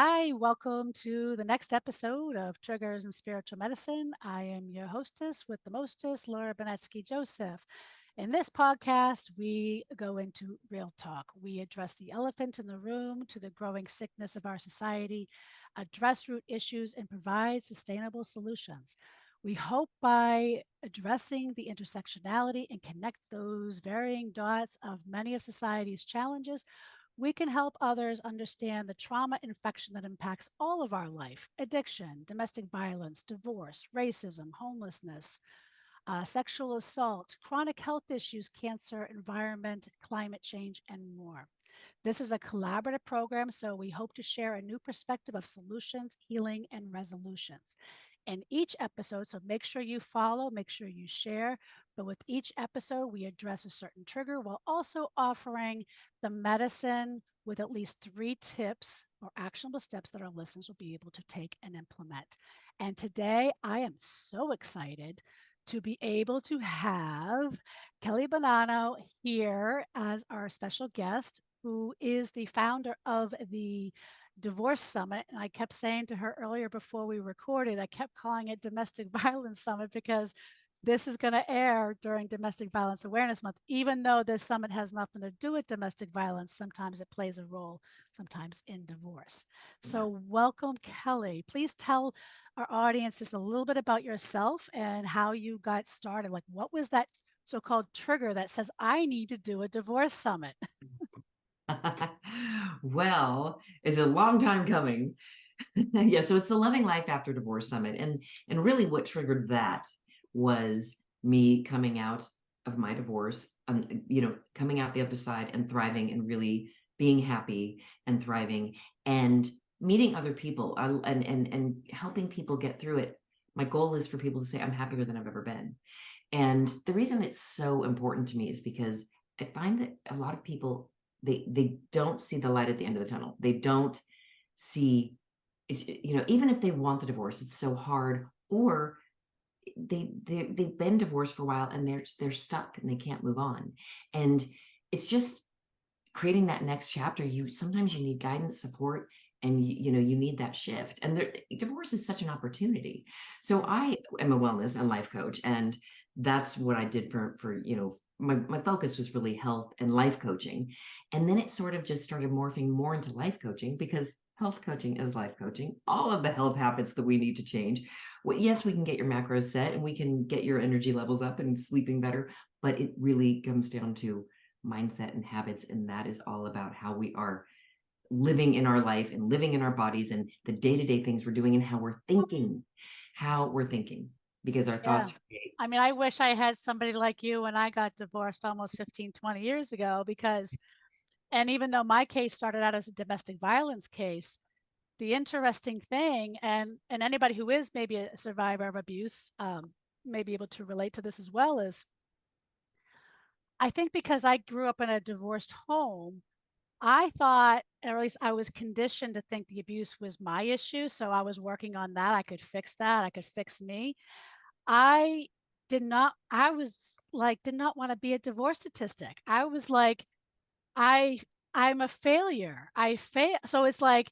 Hi, welcome to the next episode of Triggers in Spiritual Medicine. I am your hostess with the mostest, Laura Bonetzky-Joseph. In this podcast, we go into real talk. We address the elephant in the room to the growing sickness of our society, address root issues, and provide sustainable solutions. We hope by addressing the intersectionality and connect those varying dots of many of society's challenges, we can help others understand the trauma infection that impacts all of our life: addiction, domestic violence, divorce, racism, homelessness, sexual assault, chronic health issues, cancer, environment, climate change, and more. This is a collaborative program, so we hope to share a new perspective of solutions, healing, and resolutions. In each episode, so make sure you follow, make sure you share. But with each episode, we address a certain trigger while also offering the medicine with at least 3 tips or actionable steps that our listeners will be able to take and implement. And today, I am so excited to be able to have Kelly Bonanno here as our special guest, who is the founder of the Divorce Summit. And I kept saying to her earlier before we recorded, I kept calling it Domestic Violence Summit because this is going to air during Domestic Violence Awareness Month. Even though this summit has nothing to do with domestic violence, sometimes it plays a role, sometimes in divorce. Yeah. So, welcome, Kelly. Please tell our audience just a little bit about yourself and how you got started. Like, what was that so called trigger that says, I need to do a divorce summit? Well, it's a long time coming. Yeah, so it's the Loving Life After Divorce Summit. And really what triggered that was me coming out of my divorce, coming out the other side and thriving and really being happy and thriving and meeting other people and helping people get through it. My goal is for people to say, I'm happier than I've ever been. And the reason it's so important to me is because I find that a lot of people, they don't see the light at the end of the tunnel. They don't see it's, even if they want the divorce, it's so hard. Or they've been divorced for a while and they're stuck and they can't move on. And it's just creating that next chapter. Sometimes you need guidance, support, and you need that shift. And divorce is such an opportunity. So I am a wellness and life coach, and that's what I did for my focus was really health and life coaching. And then it sort of just started morphing more into life coaching, because health coaching is life coaching. All of the health habits that we need to change. Well, yes, we can get your macros set and we can get your energy levels up and sleeping better, but it really comes down to mindset and habits. And that is all about how we are living in our life and living in our bodies and the day-to-day things we're doing and how we're thinking, because our Yeah. thoughts create. I mean, I wish I had somebody like you when I got divorced almost 15, 20 years ago, because, and even though my case started out as a domestic violence case, the interesting thing, and anybody who is maybe a survivor of abuse may be able to relate to this as well, is I think because I grew up in a divorced home, I thought, or at least I was conditioned to think the abuse was my issue. So I was working on that. I could fix that. I could fix me. I I was like, did not want to be a divorce statistic. I was like, I, I'm a failure. I fail. So it's like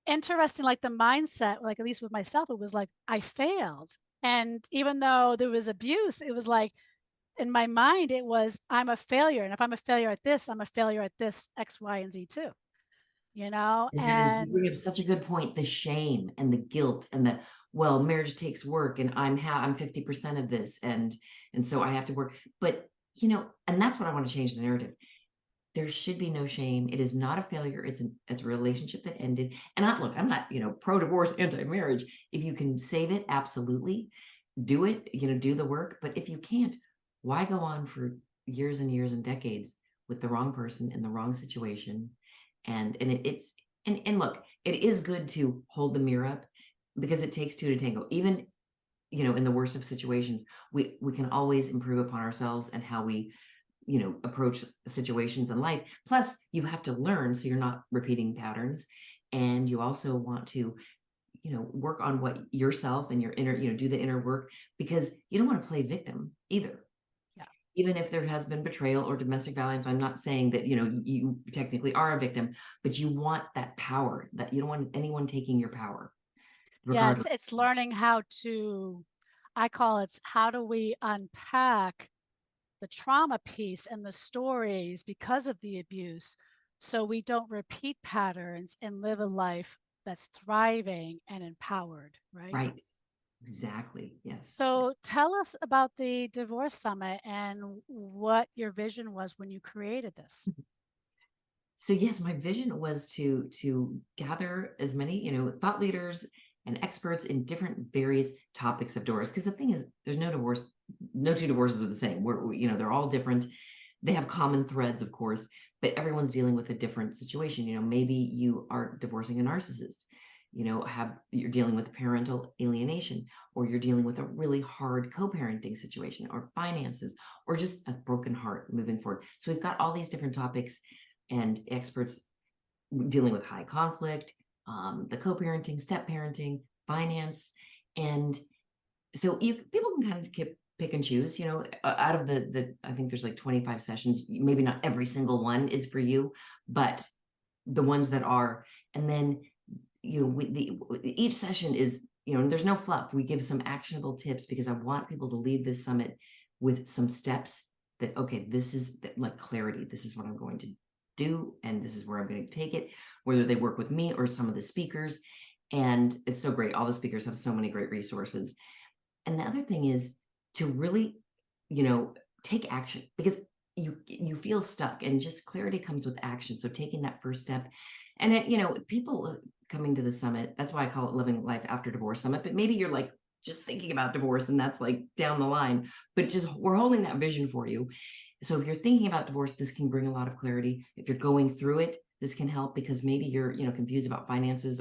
interesting, like the mindset, like at least with myself, it was like, I failed. And even though there was abuse, it was like, in my mind, it was, I'm a failure. And if I'm a failure at this, I'm a failure at this X, Y, and Z too, you know? And that is, you And bring up such a good point. The shame and the guilt and the, well, marriage takes work and I'm 50% of this. And so I have to work. But, and that's what I want to change the narrative. There should be no shame. It is not a failure. It's a relationship that ended. And I'm not, pro-divorce, anti-marriage. If you can save it, absolutely do it, do the work. But if you can't, why go on for years and years and decades with the wrong person in the wrong situation? And look, it is good to hold the mirror up, because it takes two to tango. Even, in the worst of situations, we can always improve upon ourselves and how we approach situations in life. Plus, you have to learn so you're not repeating patterns. And you also want to, work on what yourself and your inner, do the inner work, because you don't want to play victim either. yeah, even if there has been betrayal or domestic violence, I'm not saying that, you technically are a victim, but you want that power, that you don't want anyone taking your power, Yeah, regardless. it's learning how to, I call it, how do we unpack the trauma piece and the stories because of the abuse so we don't repeat patterns and live a life that's thriving and empowered, right? Right. Exactly. Yes. So tell us about the Divorce Summit and what your vision was when you created this. So yes, my vision was to gather as many, thought leaders and experts in different various topics of divorce. Because the thing is, there's no divorce, no two divorces are the same. They're all different. They have common threads, of course, but everyone's dealing with a different situation. Maybe you are divorcing a narcissist. You're dealing with parental alienation, or you're dealing with a really hard co-parenting situation, or finances, or just a broken heart moving forward. So we've got all these different topics and experts dealing with high conflict, the co-parenting, step parenting, finance. And so people can kind of pick and choose, out of the I think there's like 25 sessions, maybe not every single one is for you, but the ones that are. And then, each session is, there's no fluff. We give some actionable tips because I want people to leave this summit with some steps that, okay, this is like clarity. This is what I'm going to do, and this is where I'm going to take it, whether they work with me or some of the speakers. And it's so great. All the speakers have so many great resources. And the other thing is to really, take action, because you feel stuck, and just clarity comes with action. So taking that first step. And people coming to the summit, that's why I call it Living Life After Divorce Summit. But maybe you're like just thinking about divorce, and that's like down the line, but just we're holding that vision for you. So if you're thinking about divorce, this can bring a lot of clarity. If you're going through it, this can help, because maybe you're, confused about finances,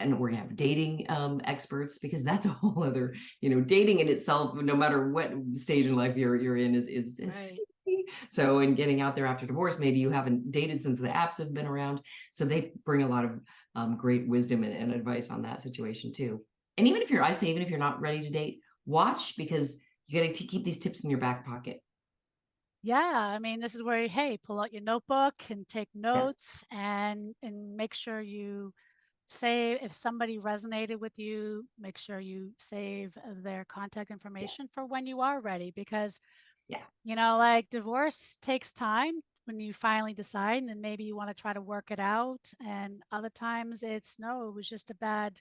and we're gonna have dating experts, because that's a whole other, dating in itself, no matter what stage in life you're in, is Right. scary. So, in getting out there after divorce, maybe you haven't dated since the apps have been around. So they bring a lot of great wisdom and advice on that situation too. And even if you're not ready to date, watch, because you got to keep these tips in your back pocket. Yeah, I mean, this is where, hey, pull out your notebook and take Yes. notes and make sure you save, if somebody resonated with you, make sure you save their contact Yes. information for when you are ready, because Yeah. like divorce takes time when you finally decide, and then maybe you want to try to work it out, and other times it's no, it was just a bad,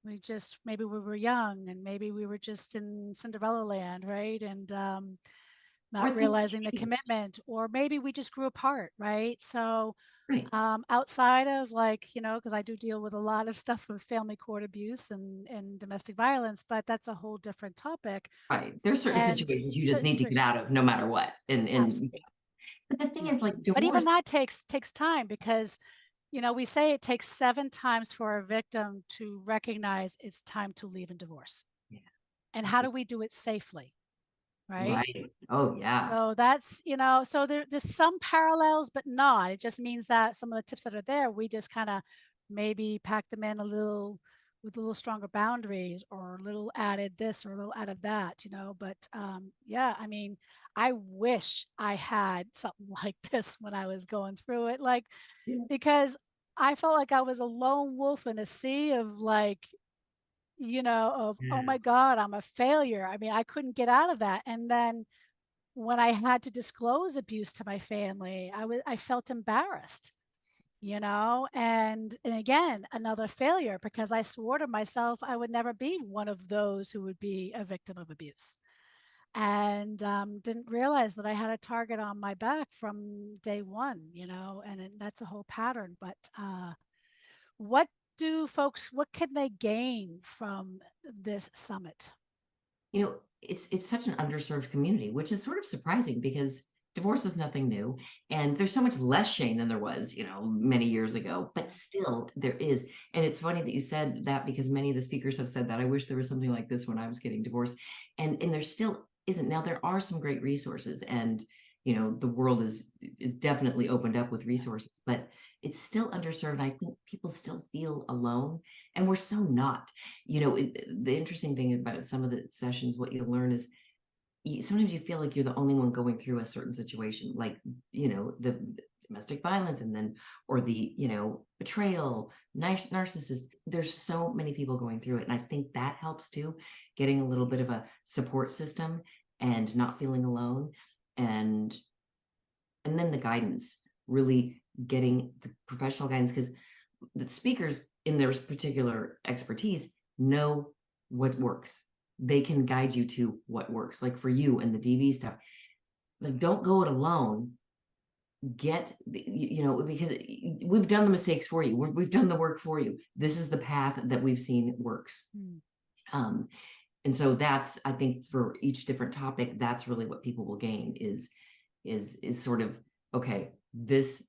maybe we were young, and maybe we were just in Cinderella land, right? And Or not think realizing the commitment, or maybe we just grew apart, right? So right. outside of, like, because I do deal with a lot of stuff with family court abuse and domestic violence, but that's a whole different topic. Right. There's certain And situations you just need to get situation, out of no matter what. And absolutely, but the thing yeah. is, like, But even divorce. that takes time, because we say it takes 7 times for a victim to recognize it's time to leave and divorce. Yeah. And how do we do it safely, right? Right. Oh yeah. So that's, so there's some parallels, but not. It just means that some of the tips that are there, we just kind of maybe pack them in a little with a little stronger boundaries, or a little added this or a little added that, But yeah, I mean, I wish I had something like this when I was going through it, like, Yeah. because I felt like I was a lone wolf in a sea of, like, of, oh my Yes. God, I'm a failure. I mean, I couldn't get out of that. And then when I had to disclose abuse to my family, I felt embarrassed, and again, another failure, because I swore to myself I would never be one of those who would be a victim of abuse, and didn't realize that I had a target on my back from day one, and that's a whole pattern. But what what can they gain from this summit? It's such an underserved community, which is sort of surprising, because divorce is nothing new, and there's so much less shame than there was, many years ago, but still there is. And it's funny that you said that, because many of the speakers have said that. I wish there was something like this when I was getting divorced. And there still isn't. Now there are some great resources, and the world is definitely opened up with resources, but it's still underserved. And I think people still feel alone, and we're so not. The interesting thing about some of the sessions, what you'll learn is sometimes you feel like you're the only one going through a certain situation, like, the domestic violence, and then, or the, betrayal, nice narcissist. There's so many people going through it. And I think that helps too, getting a little bit of a support system and not feeling alone. And then the guidance, really getting the professional guidance, because the speakers in their particular expertise know what works. They can guide you to what works. Like for you and the DV stuff, like, don't go it alone. Get, because we've done the mistakes for you. We've done the work for you. This is the path that we've seen works. And so that's, I think, for each different topic, that's really what people will gain is sort of, okay, this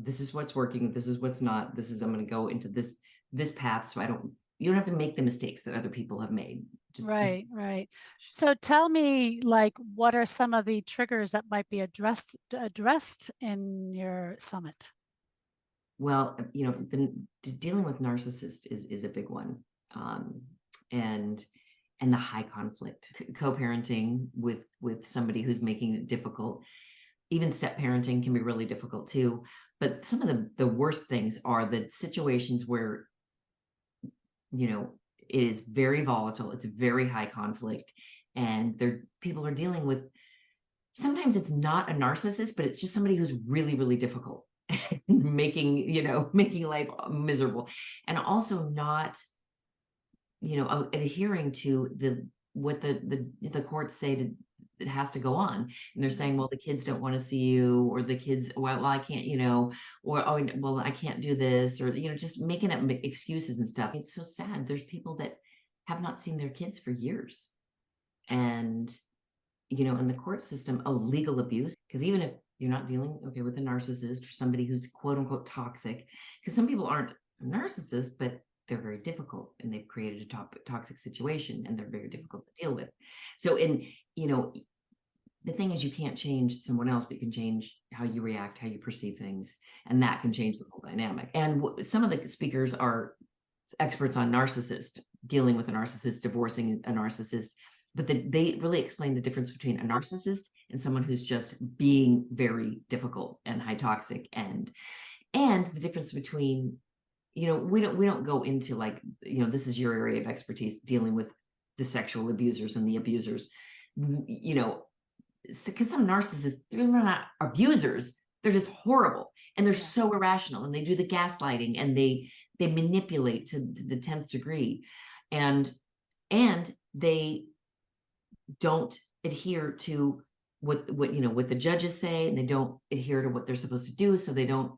is what's working, this is what's not, I'm going to go into this path, so you don't have to make the mistakes that other people have made. Right. So tell me, like, what are some of the triggers that might be addressed in your summit? Well, dealing with narcissists is a big one. And the high conflict, co-parenting with somebody who's making it difficult. Even step parenting can be really difficult too. But some of the worst things are the situations where, it is very volatile, it's very high conflict, and people are dealing with, sometimes it's not a narcissist, but it's just somebody who's really, really difficult, making life miserable, and also not, adhering to what the courts say it has to go on. And they're saying, well, the kids don't want to see you, or the kids, well, I can't, or, oh, well, I can't do this, or, just making up excuses and stuff. It's so sad. There's people that have not seen their kids for years. And, in the court system, legal abuse, because even if you're not dealing, okay, with a narcissist or somebody who's quote unquote toxic, because some people aren't a narcissist, but they're very difficult and they've created a toxic situation and they're very difficult to deal with. So the thing is, you can't change someone else, but you can change how you react, how you perceive things, and that can change the whole dynamic. And some of the speakers are experts on narcissist, dealing with a narcissist, divorcing a narcissist, but they really explain the difference between a narcissist and someone who's just being very difficult and high toxic, and the difference between, we don't go into, like, this is your area of expertise, dealing with the sexual abusers and the abusers, because some narcissists, they're not abusers, they're just horrible, and they're so irrational, and they do the gaslighting, and they manipulate to the 10th degree, and they don't adhere to what the judges say, and they don't adhere to what they're supposed to do, so they don't.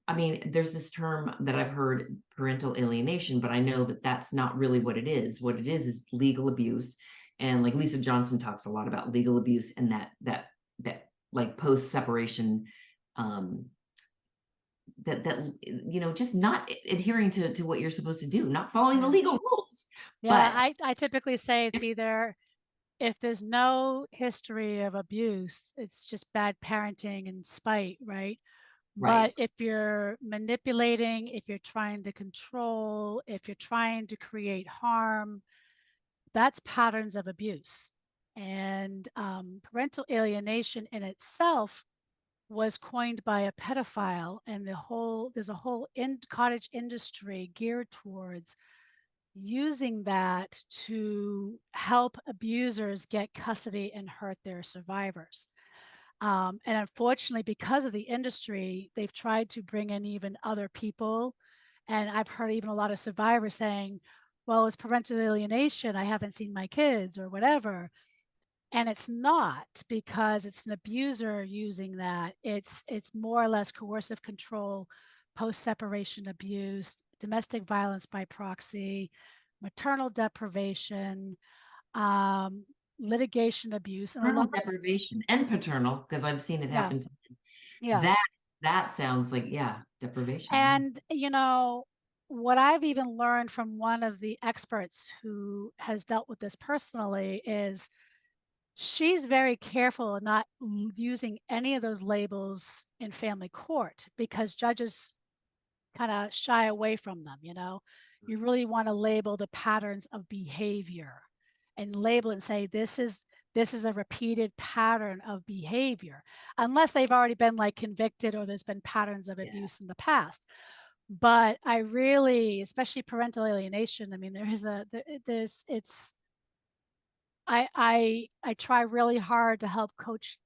I mean, there's this term that I've heard, parental alienation, but I know that that's not really what it is. What it is legal abuse. And like Lisa Johnson talks a lot about legal abuse, and that like post separation, just not adhering to what you're supposed to do, not following the legal rules. Yeah, I typically say it's either, if there's no history of abuse, it's just bad parenting and spite, right? But if you're manipulating, if you're trying to control, if you're trying to create harm, that's patterns of abuse. And parental alienation in itself was coined by a pedophile, and there's a whole cottage industry geared towards using that to help abusers get custody and hurt their survivors. And unfortunately, because of the industry, they've tried to bring in even other people. And I've heard even a lot of survivors saying, well, it's parental alienation, I haven't seen my kids or whatever. And it's not, because it's an abuser using that. It's more or less coercive control, post-separation abuse, domestic violence by proxy, maternal deprivation, litigation abuse, and a lot of deprivation and paternal, because I've seen it happen to me. That sounds like, deprivation. And what I've even learned from one of the experts who has dealt with this personally is she's very careful of not using any of those labels in family court, because judges kind of shy away from them. You really want to label the patterns of behavior and label it and say, this is a repeated pattern of behavior, unless they've already been like convicted or there's been patterns of Yeah. abuse in the past. But I really, especially parental alienation, I mean, there's it's I try really hard to help coach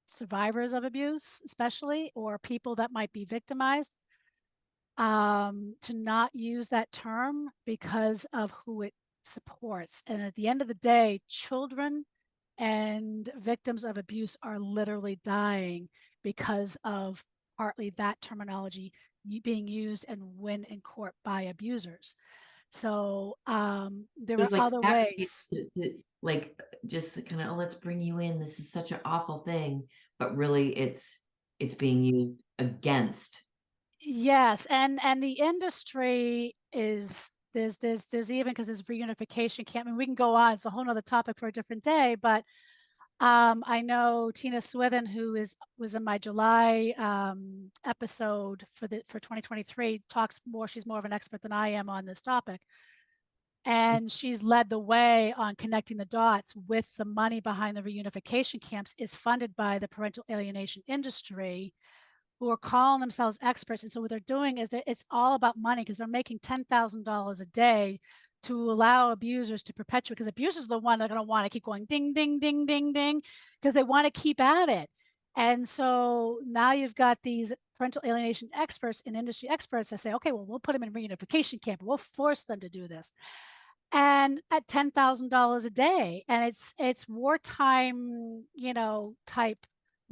survivors of abuse, especially, or people that might be victimized, to not use that term because of who it supports. And at the end of the day, children and victims of abuse are literally dying because of partly that terminology being used and win in court by abusers. So there are There's like other fabricated ways. like just kind of, oh, let's bring you in. This is such an awful thing, but really it's being used against. Yes, and the industry is there's even because there's reunification camp. I mean, we can go on. It's a whole nother topic for a different day. But I know Tina Swithin, who is was in my July episode for 2023, talks more. She's more of an expert than I am on this topic, and she's led the way on connecting the dots with the money behind the reunification camps is funded by the parental alienation industry, who are calling themselves experts. And so what they're doing is that it's all about money because they're making $10,000 a day to allow abusers to perpetuate, because abusers are the one that are going to want to keep going ding, ding, ding, ding, ding, because they want to keep at it. And so now you've got these parental alienation experts and industry experts that say, okay, well, we'll put them in reunification camp. We'll force them to do this. And at $10,000 a day. And it's wartime, type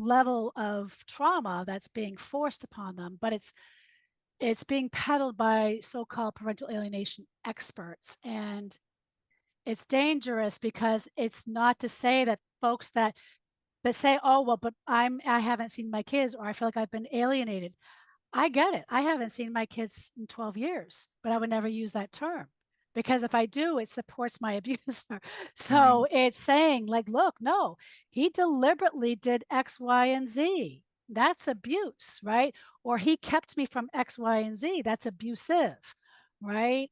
level of trauma that's being forced upon them, but it's being peddled by so-called parental alienation experts. And it's dangerous because it's not to say that folks that say, oh well, but I haven't seen my kids, or I feel like I've been alienated. I get it. I haven't seen my kids in 12 years, but I would never use that term because if I do, it supports my abuser. Right. So it's saying, like, look, no, he deliberately did X, Y, and Z. That's abuse, right? Or he kept me from X, Y, and Z. That's abusive, right?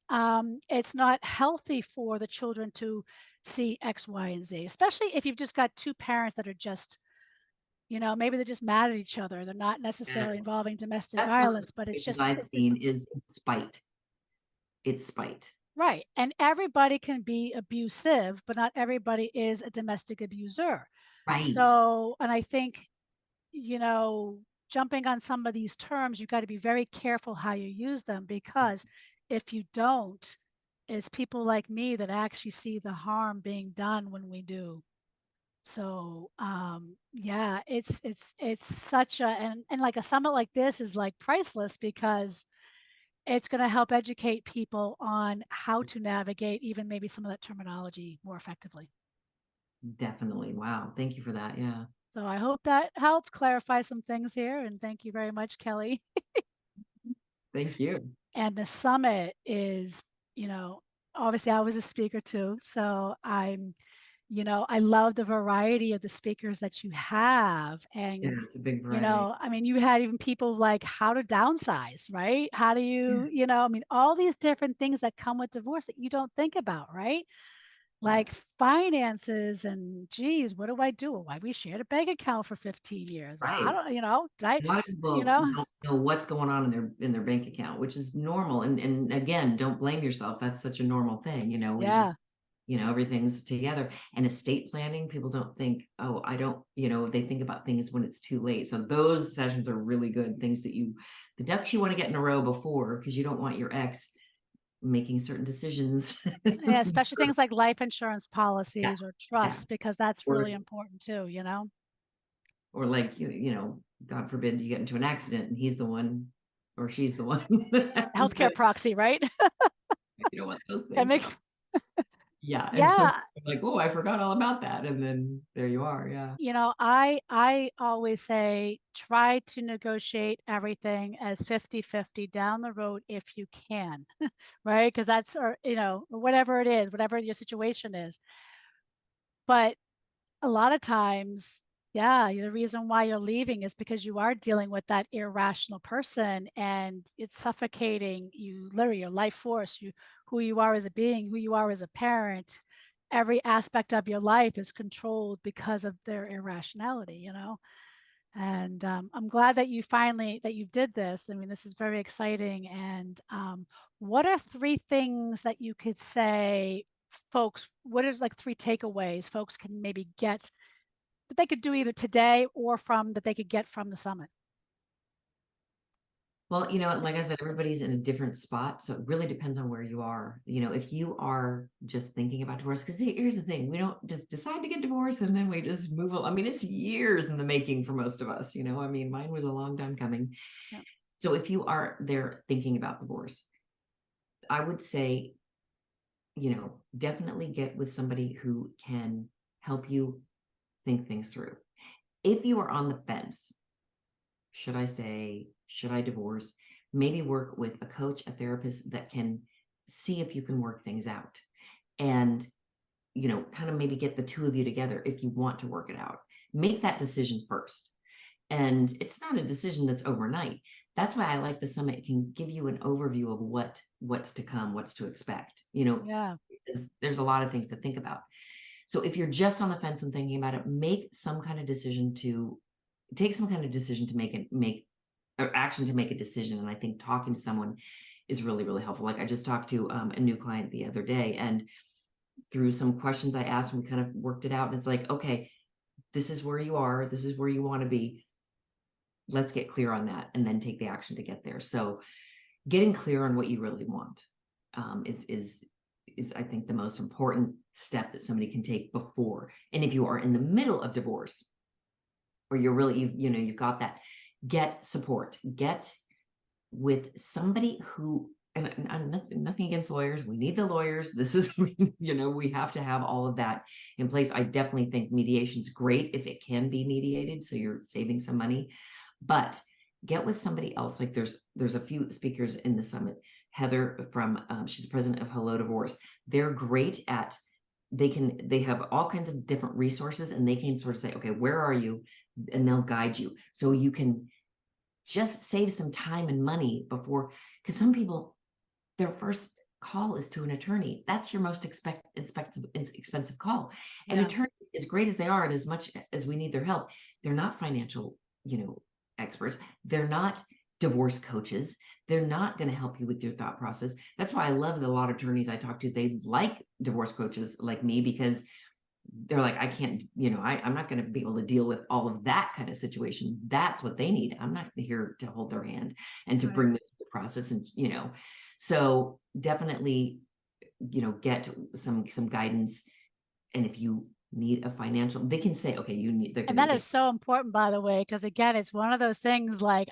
It's not healthy for the children to see X, Y, and Z, especially if you've just got two parents that are just maybe they're just mad at each other. They're not And necessarily involving domestic that's one of violence, the but cases I've it's seen is spite. It's spite. right. And everybody can be abusive, but not everybody is a domestic abuser. Right. So, and I think, jumping on some of these terms, you've got to be very careful how you use them, because if you don't, it's people like me that actually see the harm being done when we do. So yeah, it's such a and like a summit like this is like priceless because it's going to help educate people on how to navigate even maybe some of that terminology more effectively. Definitely. Wow. Thank you for that. Yeah. So I hope that helped clarify some things here, and thank you very much, Kelly. Thank you. And the summit is, you know, obviously I was a speaker too, so I love the variety of the speakers that you have. Yeah, And, it's a big variety. I mean, you had even people like how to downsize, right? How do Yeah. I mean, all these different things that come with divorce that you don't think about, right? Like Yes. finances and geez, what do I do? Why we shared a bank account for 15 years. I Right. don't, did I, A lot of you people know, don't know what's going on in their bank account, which is normal. And again, don't blame yourself. That's such a normal thing. We just, yeah. everything's together. And estate planning, people don't think, oh, I don't, they think about things when it's too late. So those sessions are really good things the ducks you want to get in a row before, because you don't want your ex making certain decitions. Yeah, especially things like life insurance Yeah. policies or Yeah. trusts, because that's Or really important too. or like God forbid you get into an accident and he's the one or she's the one. Healthcare proxy, right? You don't want those That things. makes, Yeah. And so yeah. like, oh, I forgot all about that. And then there you are. Yeah. I always say try to negotiate everything as 50-50 down the road if you can, right? Because that's, or, whatever it is, whatever your situation is. But a lot of times, yeah, the reason why you're leaving is because you are dealing with that irrational person and it's suffocating you, literally your life force, who you are as a being, who you are as a parent, every aspect of your life is controlled because of their irrationality, And I'm glad that you did this. I mean, this is very exciting. And what are three things that you could say, folks? What is like three takeaways folks can maybe get that they could do either today or from that they could get from the summit? Well, like I said, everybody's in a different spot. So it really depends on where you are. If you are just thinking about divorce, because here's the thing, we don't just decide to get divorced and then we just move on. I mean, it's years in the making for most of us. I mean, mine was a long time coming. Yeah. So if you are there thinking about divorce, I would say, definitely get with somebody who can help you think things through. If you are on the fence, should I stay? Should I divorce? Maybe work with a coach, a therapist that can see if you can work things out and, kind of maybe get the two of you together if you want to work it out. Make that decision first. And it's not a decision that's overnight. That's why I like the summit. It can give you an overview of what's to come, what's to expect, Yeah. because there's a lot of things to think about. So if you're just on the fence and thinking about it, make some kind of decision to take some kind of decision to make or action to make a decision. And I think talking to someone is really, really helpful. Like I just talked to a new client the other day, and through some questions I asked, we kind of worked it out. And it's like, okay, this is where you are. This is where you want to be. Let's get clear on that and then take the action to get there. So getting clear on what you really want is I think the most important step that somebody can take before. And if you are in the middle of divorce, or you've got that, get support, get with somebody who, and nothing against lawyers. We need the lawyers. This is, we have to have all of that in place. I definitely think mediation is great if it can be mediated, so you're saving some money, but get with somebody else. Like there's a few speakers in the summit. Heather from, she's president of Hello Divorce. They're great at, they have all kinds of different resources, and they can sort of say, okay, where are you? And they'll guide you. So you can just save some time and money before, because some people, their first call is to an attorney. That's your most expensive call. And Yeah. attorneys, as great as they are, and as much as we need their help, they're not financial, experts. They're not divorce coaches. They're not going to help you with your thought process. That's why I love that a lot of attorneys I talk to, they like divorce coaches like me, because they're like, I can't, I'm not going to be able to deal with all of that kind of situation. That's what they need. I'm not here to hold their hand and to Right. bring them to the process. And, so definitely, get some guidance. And if you need a financial, they can say, okay, And that is so important, by the way, because again, it's one of those things like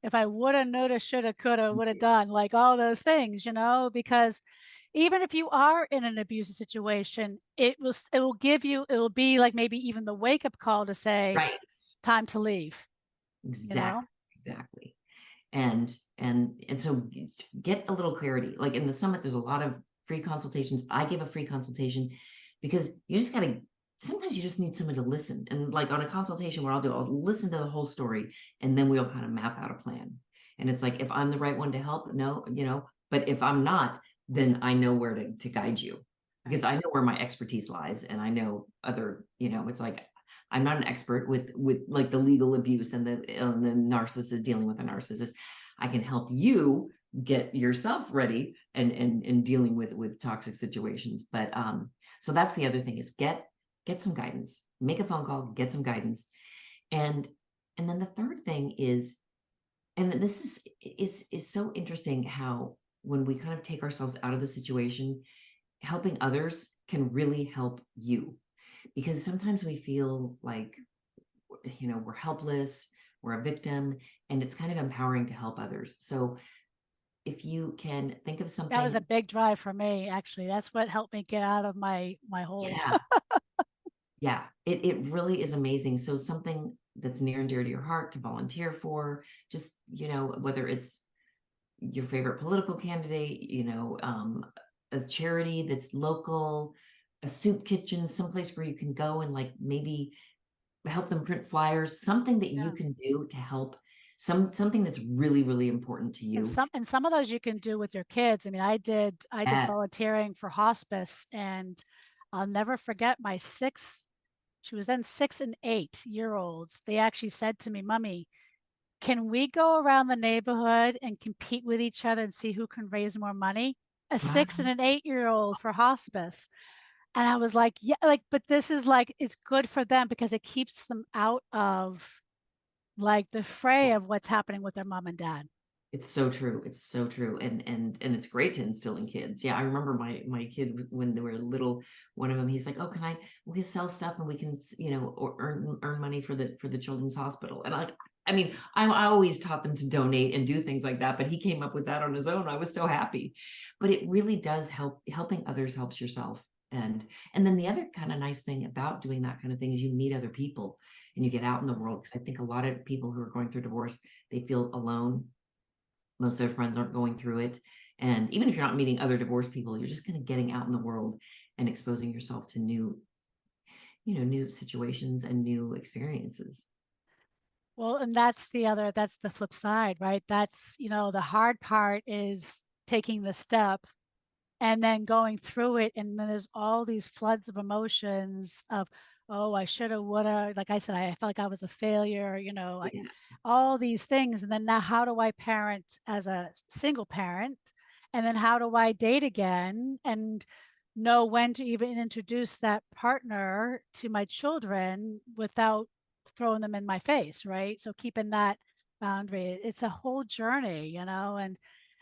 if I woulda, knoulda, shoulda, coulda, woulda done, like all those things, because even if you are in an abusive situation, it will be like maybe even the wake up call to say, right. time to leave, you know? Exactly. Exactly. And so get a little clarity. Like in the summit, there's a lot of free consultations. I give a free consultation because you just gotta, sometimes you just need someone to listen. And like on a consultation, what I'll listen to the whole story, and then we'll kind of map out a plan. And it's like, if I'm the right one to help, no, but if I'm not, then I know where to guide you, because Right. I know where my expertise lies, and I know other, it's like, I'm not an expert with like the legal abuse and the narcissist, dealing with a narcissist. I can help you get yourself ready and dealing with toxic situations. But so that's the other thing, is get some guidance, make a phone call, get some guidance. And then the third thing is, and this is so interesting, how when we kind of take ourselves out of the situation, helping others can really help you, because sometimes we feel like, we're helpless, we're a victim, and it's kind of empowering to help others. So if you can think of That was something, a big drive for me, actually. That's what helped me get out of my hole. yeah, yeah, it really is amazing. So something that's near and dear to your heart to volunteer for, just, whether it's your favorite political candidate, a charity that's local, a soup kitchen, someplace where you can go and like maybe help them print flyers, something that you Yeah. can do to help, something that's really, really important to And you. some of those you can do with your kids. I mean, I did Yes. volunteering for hospice, and I'll never forget my she was then 6 and 8 year olds. They actually said to me, Mommy, can we go around the neighborhood and compete with each other and see who can raise more money? A Wow. 6 and an 8 year old for hospice. And I was like, yeah, like, but this is like, it's good for them because it keeps them out of like the fray of what's happening with their mom and dad. It's so true. It's so true. And it's great to instill in kids. Yeah, I remember my kid when they were little, one of them, he's like, "Oh, we can sell stuff and we can, or earn money for the children's hospital." And I mean, I always taught them to donate and do things like that, but he came up with that on his own. I was so happy. But it really does help. Helping others helps yourself. And then the other kind of nice thing about doing that kind of thing is you meet other people and you get out in the world. Because I think a lot of people who are going through divorce, they feel alone. Most of their friends aren't going through it. And even if you're not meeting other divorced people, you're just kind of getting out in the world and exposing yourself to new situations and new experiences. Well, and that's the flip side, right? That's, the hard part is taking the step and then going through it. And then there's all these floods of emotions of, oh, I shoulda, woulda. Like I said, I felt like I was a failure, Yeah, all these things. And then now, how do I parent as a single parent? And then how do I date again and know when to even introduce that partner to my children without throwing them in my face, right? So keeping that boundary, it's a whole journey, and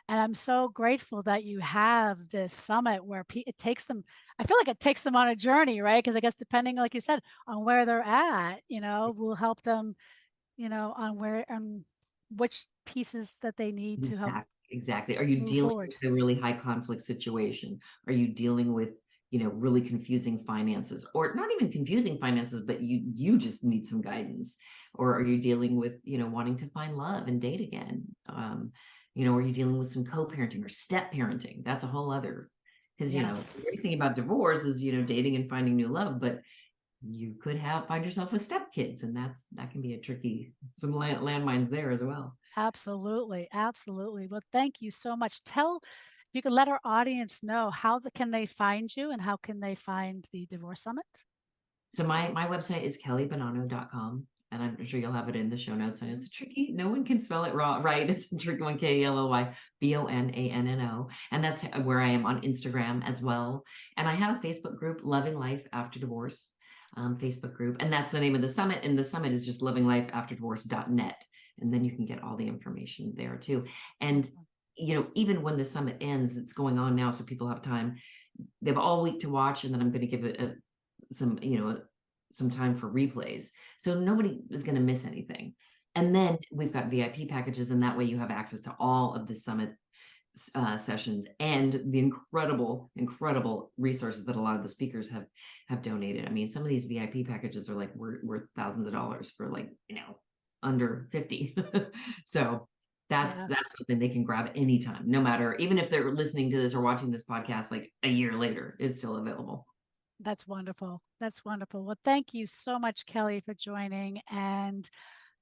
I'm so grateful that you have this summit where it takes them. I feel like it takes them on a journey, right? Because I guess depending, like you said, on where they're at, will help them, on which pieces that they need to help exactly. Exactly. Are you move dealing forward. with a really high conflict situation? Are you dealing with, really confusing finances, or not even confusing finances, but you just need some guidance? Or are you dealing with, wanting to find love and date again? Are you dealing with some co-parenting or step parenting? That's a whole other, because, the great Yes, thing about divorce is, dating and finding new love, but you could find yourself with stepkids, and that can be a tricky, some landmines there as well. absolutely, absolutely. Well, thank you so much. If you could let our audience know can they find you and how can they find the Divorce Summit? So my website is kellybonanno.com, and I'm sure you'll have it in the show notes. And it's tricky. No one can spell it right. It's a tricky one, KELLYBONANNO. And that's where I am on Instagram as well. And I have a Facebook group, Loving Life After Divorce, Facebook group. And that's the name of the summit. And the summit is just lovinglifeafterdivorce.net. And then you can get all the information there too. And Awesome. even when the summit ends, it's going on now, so people have time. They have all week to watch, and then I'm going to give it some time for replays, so nobody is going to miss anything. And then we've got VIP packages, and that way you have access to all of the summit sessions and the incredible resources that a lot of the speakers have donated. I mean, some of these VIP packages are like worth thousands of dollars for, like, under 50. So that's Yeah. that's something they can grab anytime, no matter, even if they're listening to this or watching this podcast like a year later, it's still available. That's wonderful. That's wonderful. Well, thank you so much, Kelly, for joining. And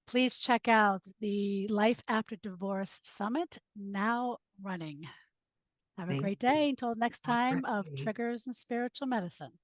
please check out the Life After Divorce Summit now running. Have a Thank great you. day until next Have a time great of day. Triggers in Spiritual Medicine.